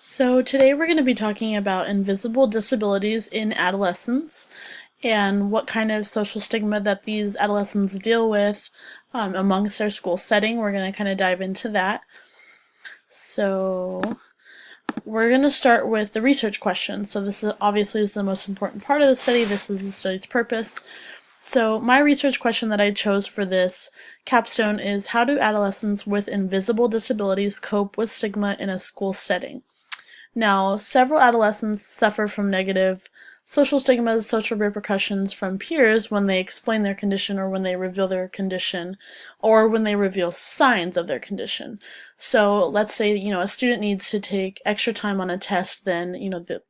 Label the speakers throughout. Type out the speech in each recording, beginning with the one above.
Speaker 1: So today we're going to be talking about invisible disabilities in adolescence and what kind of social stigma that these adolescents deal with amongst their school setting. We're going to kind of dive into that. So we're going to start with the research question. So this is obviously the most important part of the study. This is the study's purpose. So my research question that I chose for this capstone is, how do adolescents with invisible disabilities cope with stigma in a school setting? Now, several adolescents suffer from negative social stigmas, social repercussions from peers when they explain their condition or when they reveal their condition or when they reveal signs of their condition. So let's say, a student needs to take extra time on a test than, the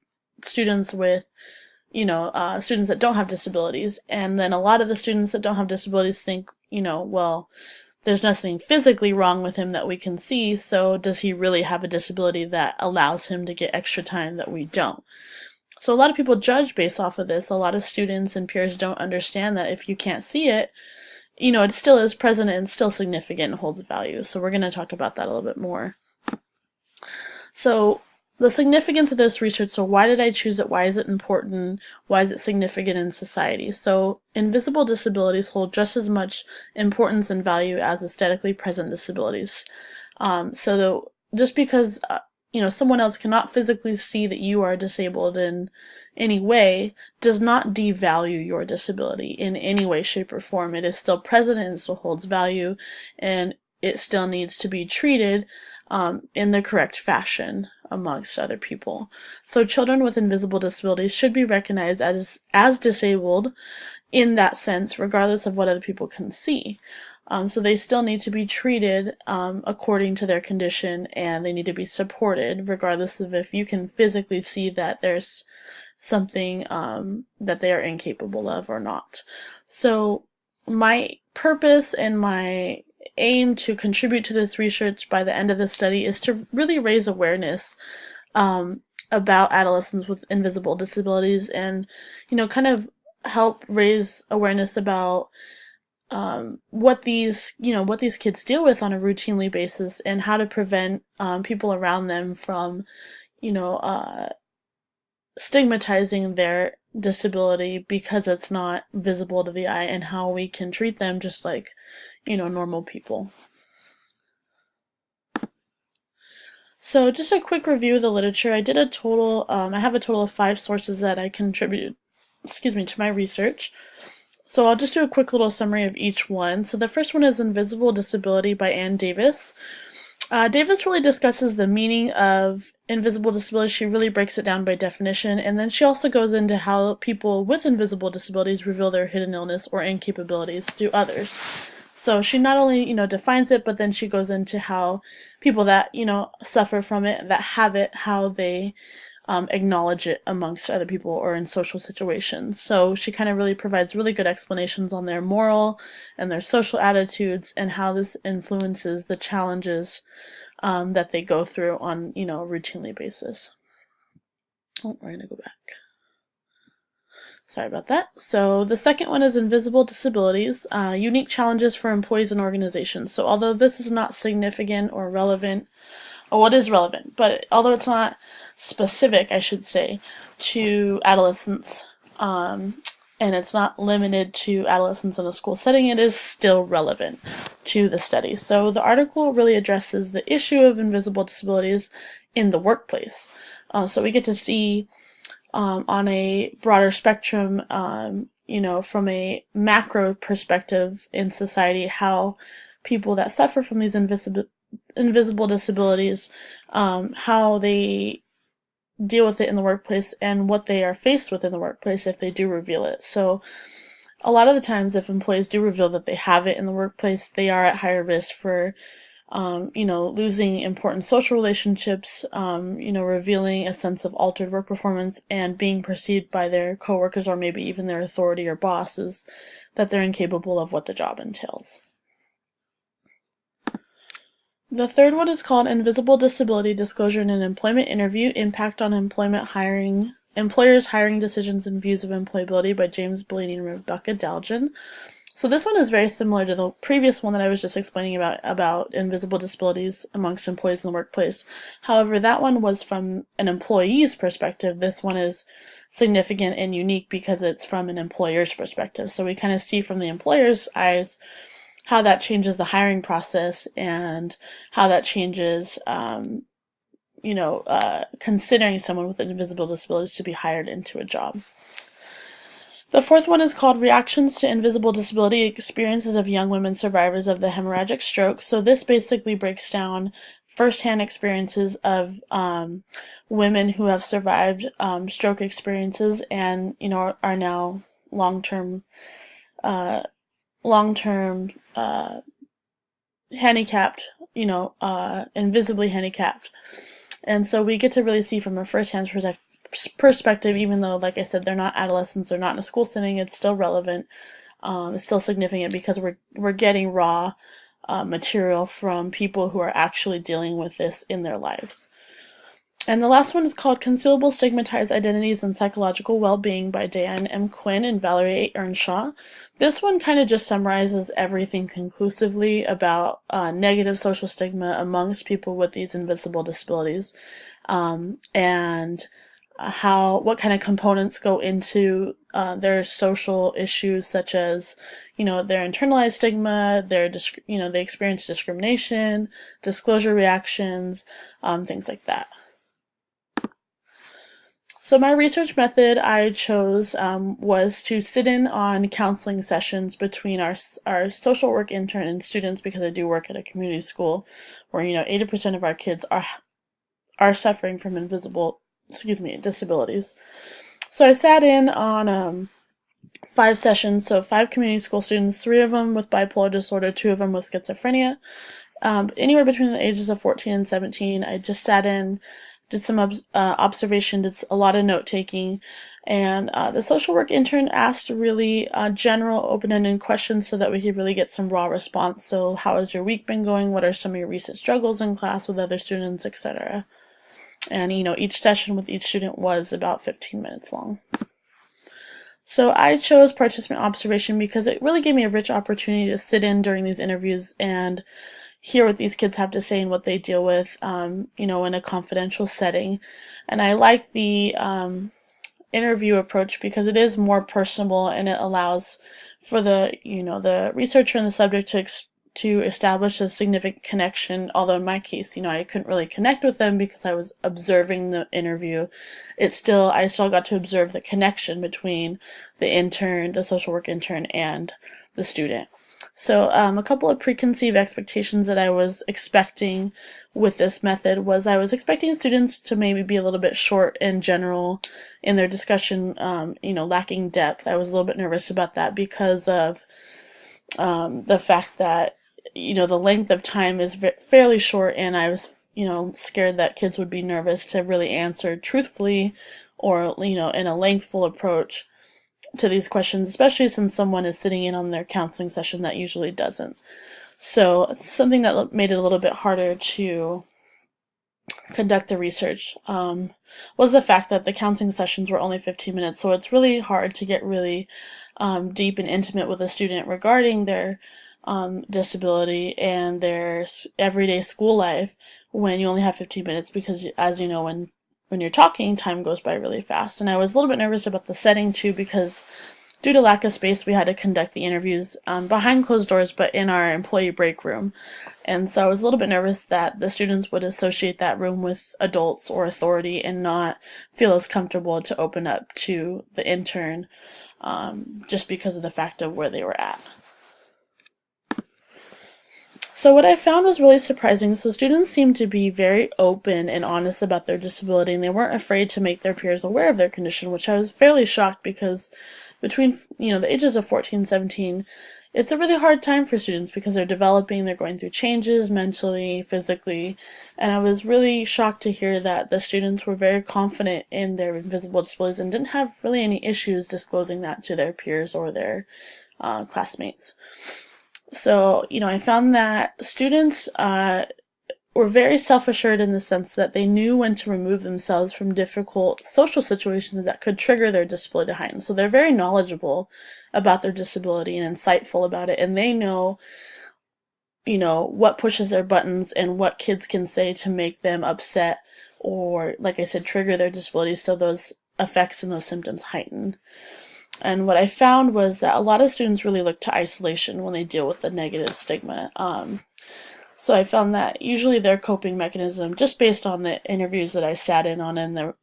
Speaker 1: students with, students that don't have disabilities. And then a lot of the students that don't have disabilities think, well, there's nothing physically wrong with him that we can see, so does he really have a disability that allows him to get extra time that we don't? So a lot of people judge based off of this. A lot of students and peers don't understand that if you can't see it, it still is present and still significant and holds value. So we're going to talk about that a little bit more. So the significance of this research, so why did I choose it? Why is it important? Why is it significant in society? So invisible disabilities hold just as much importance and value as aesthetically present disabilities. Just because someone else cannot physically see that you are disabled in any way does not devalue your disability in any way, shape, or form. It is still present and it still holds value, and it still needs to be treated in the correct fashion amongst other people. So children with invisible disabilities should be recognized as disabled in that sense, regardless of what other people can see. So they still need to be treated according to their condition, and they need to be supported regardless of if you can physically see that there's something that they are incapable of or not. So my purpose and my aim to contribute to this research by the end of the study is to really raise awareness about adolescents with invisible disabilities, and kind of help raise awareness about what these kids deal with on a routinely basis, and how to prevent people around them from stigmatizing their disability because it's not visible to the eye, and how we can treat them just like normal people. So just a quick review of the literature. I have a total of 5 sources that I contributed, to my research. So I'll just do a quick little summary of each one. So the first one is Invisible Disability by Ann Davis. Davis really discusses the meaning of invisible disability. She really breaks it down by definition, and then she also goes into how people with invisible disabilities reveal their hidden illness or incapabilities to others. So she not only, defines it, but then she goes into how people that, suffer from it, that have it, how they acknowledge it amongst other people or in social situations. So she kind of really provides really good explanations on their moral and their social attitudes, and how this influences the challenges that they go through on, a routinely basis. Oh, we're going to go back. Sorry about that. So the second one is Invisible Disabilities, Unique Challenges for Employees and Organizations. So although this is not significant or relevant, it is relevant, but although it's not specific, I should say, to adolescents, and it's not limited to adolescents in a school setting, it is still relevant to the study. So the article really addresses the issue of invisible disabilities in the workplace. So we get to see on a broader spectrum, from a macro perspective in society, how people that suffer from these invisible disabilities, how they deal with it in the workplace, and what they are faced with in the workplace if they do reveal it. So a lot of the times, if employees do reveal that they have it in the workplace, they are at higher risk for losing important social relationships, revealing a sense of altered work performance, and being perceived by their coworkers or maybe even their authority or bosses that they're incapable of what the job entails. The third one is called Invisible Disability Disclosure in an Employment Interview, Impact on Employers' Hiring Decisions and Views of Employability by James Blaney and Rebecca Dalgen. So this one is very similar to the previous one that I was just explaining about invisible disabilities amongst employees in the workplace. However, that one was from an employee's perspective. This one is significant and unique because it's from an employer's perspective. So we kind of see from the employer's eyes how that changes the hiring process and how that changes, considering someone with invisible disabilities to be hired into a job. The fourth one is called Reactions to Invisible Disability Experiences of Young Women Survivors of the Hemorrhagic Stroke. So this basically breaks down firsthand experiences of women who have survived stroke experiences and, are now long-term handicapped, invisibly handicapped. And so we get to really see from a firsthand perspective, even though, like I said, they're not adolescents, they're not in a school setting, it's still relevant. It's still significant because we're getting raw material from people who are actually dealing with this in their lives. And the last one is called Concealable Stigmatized Identities and Psychological Well-Being by Diane M. Quinn and Valerie A. Earnshaw. This one kind of just summarizes everything conclusively about negative social stigma amongst people with these invisible disabilities, and what kind of components go into their social issues, such as, their internalized stigma, they experience discrimination, disclosure reactions, things like that. So my research method I chose was to sit in on counseling sessions between our social work intern and students, because I do work at a community school where 80% of our kids are suffering from disabilities. So I sat in on 5 sessions, so 5 community school students, 3 of them with bipolar disorder, 2 of them with schizophrenia, anywhere between the ages of 14 and 17. I just sat in, did some observation, did a lot of note-taking, and the social work intern asked really general, open-ended questions so that we could really get some raw response. So how has your week been going? What are some of your recent struggles in class with other students, etc.? And, each session with each student was about 15 minutes long. So I chose participant observation because it really gave me a rich opportunity to sit in during these interviews and hear what these kids have to say and what they deal with, in a confidential setting. And I like the interview approach because it is more personable and it allows for the researcher and the subject to establish a significant connection. Although in my case, I couldn't really connect with them because I was observing the interview. I still got to observe the connection between the social work intern, and the student. So a couple of preconceived expectations that I was expecting with this method was I was expecting students to maybe be a little bit short in general in their discussion, lacking depth. I was a little bit nervous about that because of the fact that, the length of time is fairly short, and I was, scared that kids would be nervous to really answer truthfully or, in a lengthful approach to these questions, especially since someone is sitting in on their counseling session that usually doesn't. So something that made it a little bit harder to conduct the research was the fact that the counseling sessions were only 15 minutes. So it's really hard to get really deep and intimate with a student regarding their disability and their everyday school life when you only have 15 minutes, because as you know, when you're talking, time goes by really fast. And I was a little bit nervous about the setting too, because due to lack of space, we had to conduct the interviews behind closed doors, but in our employee break room. And so I was a little bit nervous that the students would associate that room with adults or authority and not feel as comfortable to open up to the intern, just because of the fact of where they were at. So what I found was really surprising. So students seemed to be very open and honest about their disability, and they weren't afraid to make their peers aware of their condition, which I was fairly shocked because between, the ages of 14 and 17, it's a really hard time for students because they're developing, they're going through changes mentally, physically, and I was really shocked to hear that the students were very confident in their invisible disabilities and didn't have really any issues disclosing that to their peers or their classmates. So, I found that students were very self-assured in the sense that they knew when to remove themselves from difficult social situations that could trigger their disability to heighten. So they're very knowledgeable about their disability and insightful about it, and they know, what pushes their buttons and what kids can say to make them upset or, like I said, trigger their disability so those effects and those symptoms heighten. And what I found was that a lot of students really look to isolation when they deal with the negative stigma. So I found that usually their coping mechanism, just based on the interviews that I sat in on and the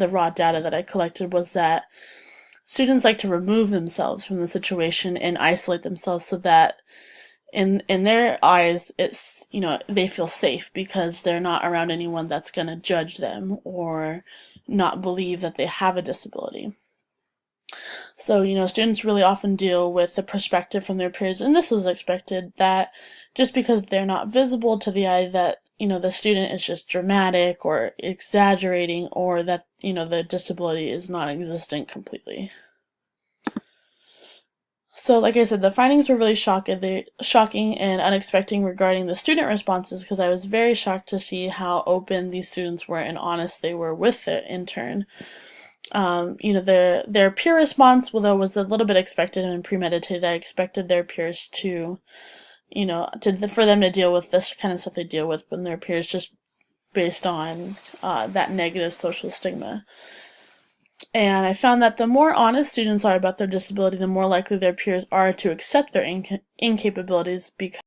Speaker 1: raw data that I collected, was that students like to remove themselves from the situation and isolate themselves so that in their eyes it's, they feel safe because they're not around anyone that's going to judge them or not believe that they have a disability. So, students really often deal with the perspective from their peers, and this was expected, that just because they're not visible to the eye that, the student is just dramatic or exaggerating, or that, the disability is non-existent completely. So, like I said, the findings were really shocking and unexpected regarding the student responses, because I was very shocked to see how open these students were and honest they were with the intern. Their peer response, although was a little bit expected and premeditated, I expected their peers to, for them to deal with this kind of stuff they deal with when their peers, just based on that negative social stigma. And I found that the more honest students are about their disability, the more likely their peers are to accept their incapabilities, because